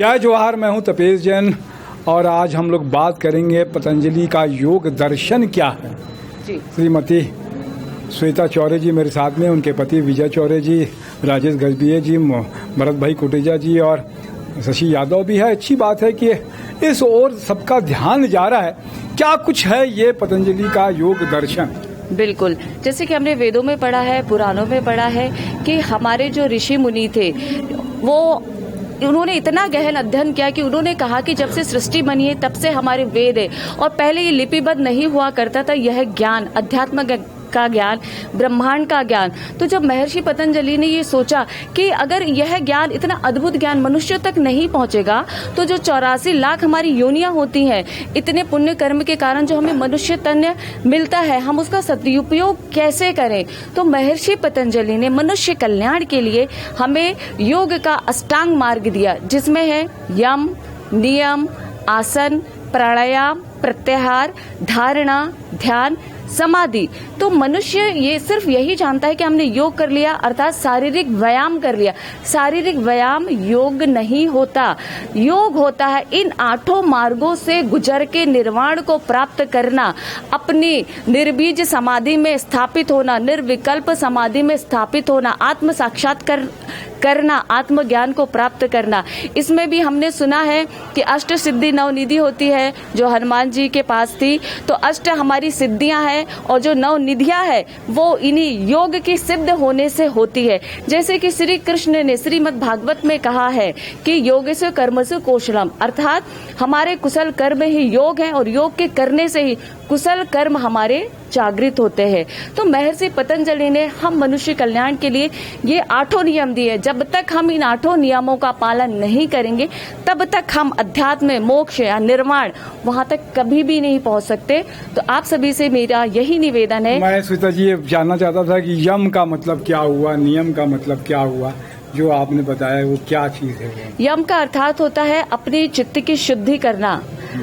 जय जोहार, मैं हूं तपेश जैन और आज हम लोग बात करेंगे पतंजलि का योग दर्शन क्या है। श्रीमती श्वेता चौरे जी मेरे साथ में, उनके पति विजय चौरे जी, राजेश गजबिये जी, भरत भाई कुटेजा जी और शशि यादव भी है। अच्छी बात है कि इस ओर सबका ध्यान जा रहा है। क्या कुछ है ये पतंजलि का योग दर्शन? बिल्कुल, जैसे कि हमने वेदों में पढ़ा है, पुराणों में पढ़ा है कि हमारे जो ऋषि मुनि थे उन्होंने इतना गहन अध्ययन किया कि उन्होंने कहा कि जब से सृष्टि बनी है तब से हमारे वेद है, और पहले ये लिपिबद्ध नहीं हुआ करता था। यह ज्ञान, अध्यात्म का ज्ञान, ब्रह्मांड का ज्ञान। तो जब महर्षि पतंजलि ने ये सोचा कि अगर यह ज्ञान, इतना अद्भुत ज्ञान मनुष्य तक नहीं पहुंचेगा तो जो 84 लाख हमारी योनियां होती हैं, इतने पुण्य कर्म के कारण जो हमें मनुष्य तन्य मिलता है, हम उसका सदुपयोग कैसे करें। तो महर्षि पतंजलि ने मनुष्य कल्याण के लिए हमें योग का अष्टांग मार्ग दिया, जिसमें है यम, नियम, आसन, प्राणायाम, प्रत्याहार, धारणा, ध्यान, समाधि। तो मनुष्य ये सिर्फ यही जानता है कि हमने योग कर लिया, अर्थात शारीरिक व्यायाम कर लिया। शारीरिक व्यायाम योग नहीं होता। योग होता है इन 8 मार्गों से गुजर के निर्वाण को प्राप्त करना, अपनी निर्बीज समाधि में स्थापित होना, निर्विकल्प समाधि में स्थापित होना, आत्म साक्षात्कार करना, आत्मज्ञान को प्राप्त करना। इसमें भी हमने सुना है कि अष्ट सिद्धि नवनिधि होती है, जो हनुमान जी के पास थी। तो अष्ट हमारी सिद्धियां हैं और जो नवनिधियां है वो इन्हीं योग की सिद्ध होने से होती है। जैसे कि श्री कृष्ण ने श्रीमद् भागवत में कहा है कि योगेश कर्मसु कौशलम, अर्थात हमारे कुशल कर्म ही योग है और योग के करने से ही कुशल कर्म हमारे जागृत होते हैं। तो महर्षि पतंजलि ने हम मनुष्य कल्याण के लिए ये 8 नियम दिए। जब तक हम इन 8 नियमों का पालन नहीं करेंगे तब तक हम अध्यात्म, मोक्ष या निर्वाण वहां तक कभी भी नहीं पहुंच सकते। तो आप सभी से मेरा यही निवेदन है। मैं श्वेता जी ये जानना चाहता था कि यम का मतलब क्या हुआ, नियम का मतलब क्या हुआ, जो आपने बताया वो क्या चीज है? यम का अर्थात होता है अपने चित्त की शुद्धि करना,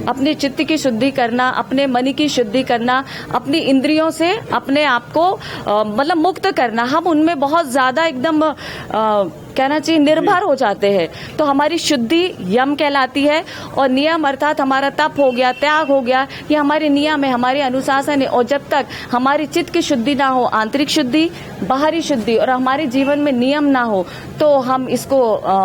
अपने चित्त की शुद्धि करना, अपने मन की शुद्धि करना, अपनी इंद्रियों से अपने आप को मतलब मुक्त करना। हम उनमें बहुत ज्यादा एकदम कहना चाहिए निर्भर हो जाते हैं, तो हमारी शुद्धि यम कहलाती है। और नियम अर्थात हमारा तप हो गया, त्याग हो गया, ये हमारे नियम है, हमारे अनुशासन है। और जब तक हमारी चित्त की शुद्धि ना हो, आंतरिक शुद्धि, बाहरी शुद्धि, और हमारे जीवन में नियम ना हो, तो हम इसको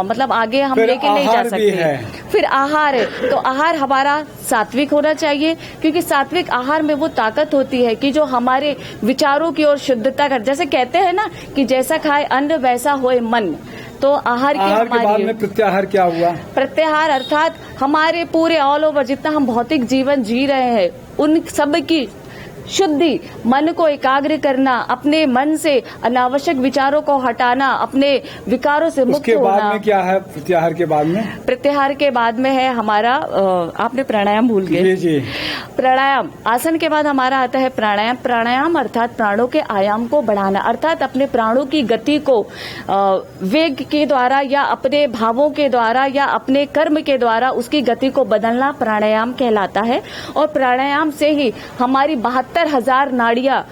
मतलब आगे हम लेके नहीं जा सकते। फिर आहार है, तो आहार हमारा सात्विक होना चाहिए, क्योंकि सात्विक आहार में वो ताकत होती है कि जो हमारे विचारों की ओर शुद्धता कर, जैसे कहते हैं ना कि जैसा खाए अन्न वैसा होए मन। तो आहार के बाद में प्रत्याहार क्या हुआ? प्रत्याहार अर्थात हमारे पूरे ऑल ओवर जितना हम भौतिक जीवन जी रहे हैं उन सब की शुद्धि, मन को एकाग्र करना, अपने मन से अनावश्यक विचारों को हटाना, अपने विकारों से मुक्त होना। उसके बाद में क्या है प्रत्याहार के बाद में? प्रत्याहार के बाद में है हमारा आपने प्राणायाम भूल गए। जी। प्राणायाम, आसन के बाद हमारा आता है प्राणायाम। प्राणायाम अर्थात प्राणों के आयाम को बढ़ाना, अर्थात अपने प्राणों की गति को वेग के द्वारा या अपने भावों के द्वारा या अपने कर्म के द्वारा उसकी गति को बदलना प्राणायाम कहलाता है। और प्राणायाम से ही हमारी 72,000 नाड़ियां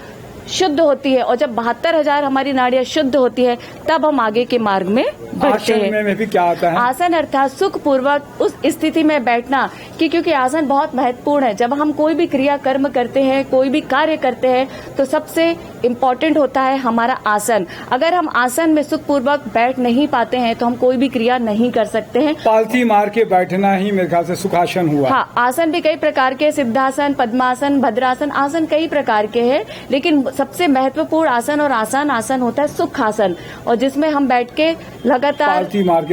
शुद्ध होती है, और जब 72,000 हमारी नाड़ियां शुद्ध होती है तब हम आगे के मार्ग में बढ़ते हैं। आसन में भी क्या आता है? आसन अर्थात सुख पूर्वक उस स्थिति में बैठना, क्योंकि आसन बहुत महत्वपूर्ण है। जब हम कोई भी क्रिया कर्म करते हैं, कोई भी कार्य करते हैं, तो सबसे इम्पोर्टेंट होता है हमारा आसन। अगर हम आसन में सुख पूर्वक बैठ नहीं पाते हैं तो हम कोई भी क्रिया नहीं कर सकते हैं। पालथी मार के बैठना ही मेरे ख्याल से सुखासन हुआ। हाँ, आसन भी कई प्रकार के, सिद्धासन, पद्मासन, भद्रासन, आसन कई प्रकार के हैं, लेकिन सबसे महत्वपूर्ण आसन और आसन होता है सुखासन, और जिसमें हम बैठ के लगातार पालथी मार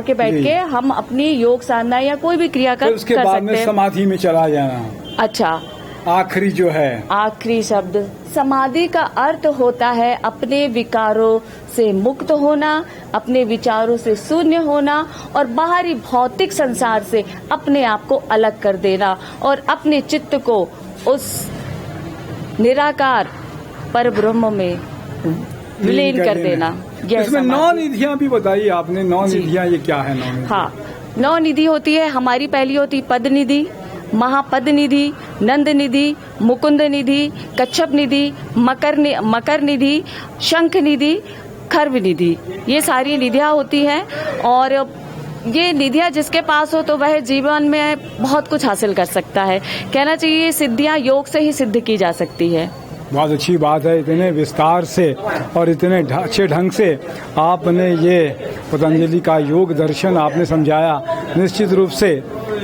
के बैठ के हम अपनी योग साधना या कोई भी क्रिया कर उसके बाद में समाधि में चला जाना। अच्छा, आखिरी जो है आखिरी शब्द समाधि का अर्थ होता है अपने विकारों से मुक्त होना, अपने विचारों से शून्य होना और बाहरी भौतिक संसार से अपने आप को अलग कर देना और अपने चित्त को उस निराकार पर ब्रह्म में विलीन कर देना। इसमें 9 निधियां भी बताई आपने। 9 निधियां ये क्या है? 9 निधि? हाँ, 9 निधि होती है। हमारी पहली होती पद निधि, महापद निधि, नंद निधि, मुकुंद निधि, कच्छप निधि, मकर निधि, शंख निधि, खर्व निधि। ये सारी निधियां होती हैं और ये निधियाँ जिसके पास हो तो वह जीवन में बहुत कुछ हासिल कर सकता है। कहना चाहिए सिद्धियाँ योग से ही सिद्ध की जा सकती है। बहुत अच्छी बात है, इतने विस्तार से और इतने अच्छे ढंग से आपने ये पतंजलि का योग दर्शन आपने समझाया। निश्चित रूप से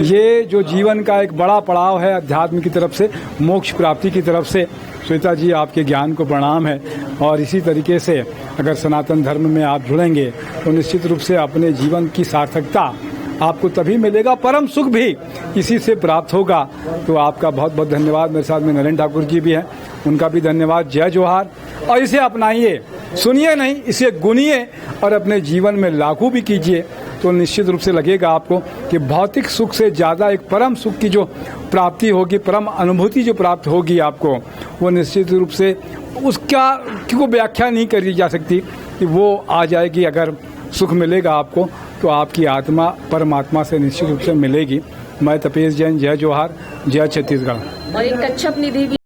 ये जो जीवन का एक बड़ा पड़ाव है अध्यात्म की तरफ से, मोक्ष प्राप्ति की तरफ से। श्वेता जी, आपके ज्ञान को प्रणाम है और इसी तरीके से अगर सनातन धर्म में आप जुड़ेंगे तो निश्चित रूप से अपने जीवन की सार्थकता आपको तभी मिलेगा, परम सुख भी इसी से प्राप्त होगा। तो आपका बहुत बहुत धन्यवाद। मेरे साथ में नरेंद्र ठाकुर जी भी हैं, उनका भी धन्यवाद। जय जोहार। और इसे अपनाइए, सुनिए नहीं, इसे गुनिए और अपने जीवन में लागू भी कीजिए तो निश्चित रूप से लगेगा आपको कि भौतिक सुख से ज़्यादा एक परम सुख की जो प्राप्ति होगी, परम अनुभूति जो प्राप्त होगी आपको, वो निश्चित रूप से उसका क्यों व्याख्या नहीं करी जा सकती कि वो आ जाएगी। अगर सुख मिलेगा आपको तो आपकी आत्मा परमात्मा से निश्चित रूप से मिलेगी। मैं तपेश जैन, जय जोहार, जय छत्तीसगढ़। और एक कच्छप निधि भी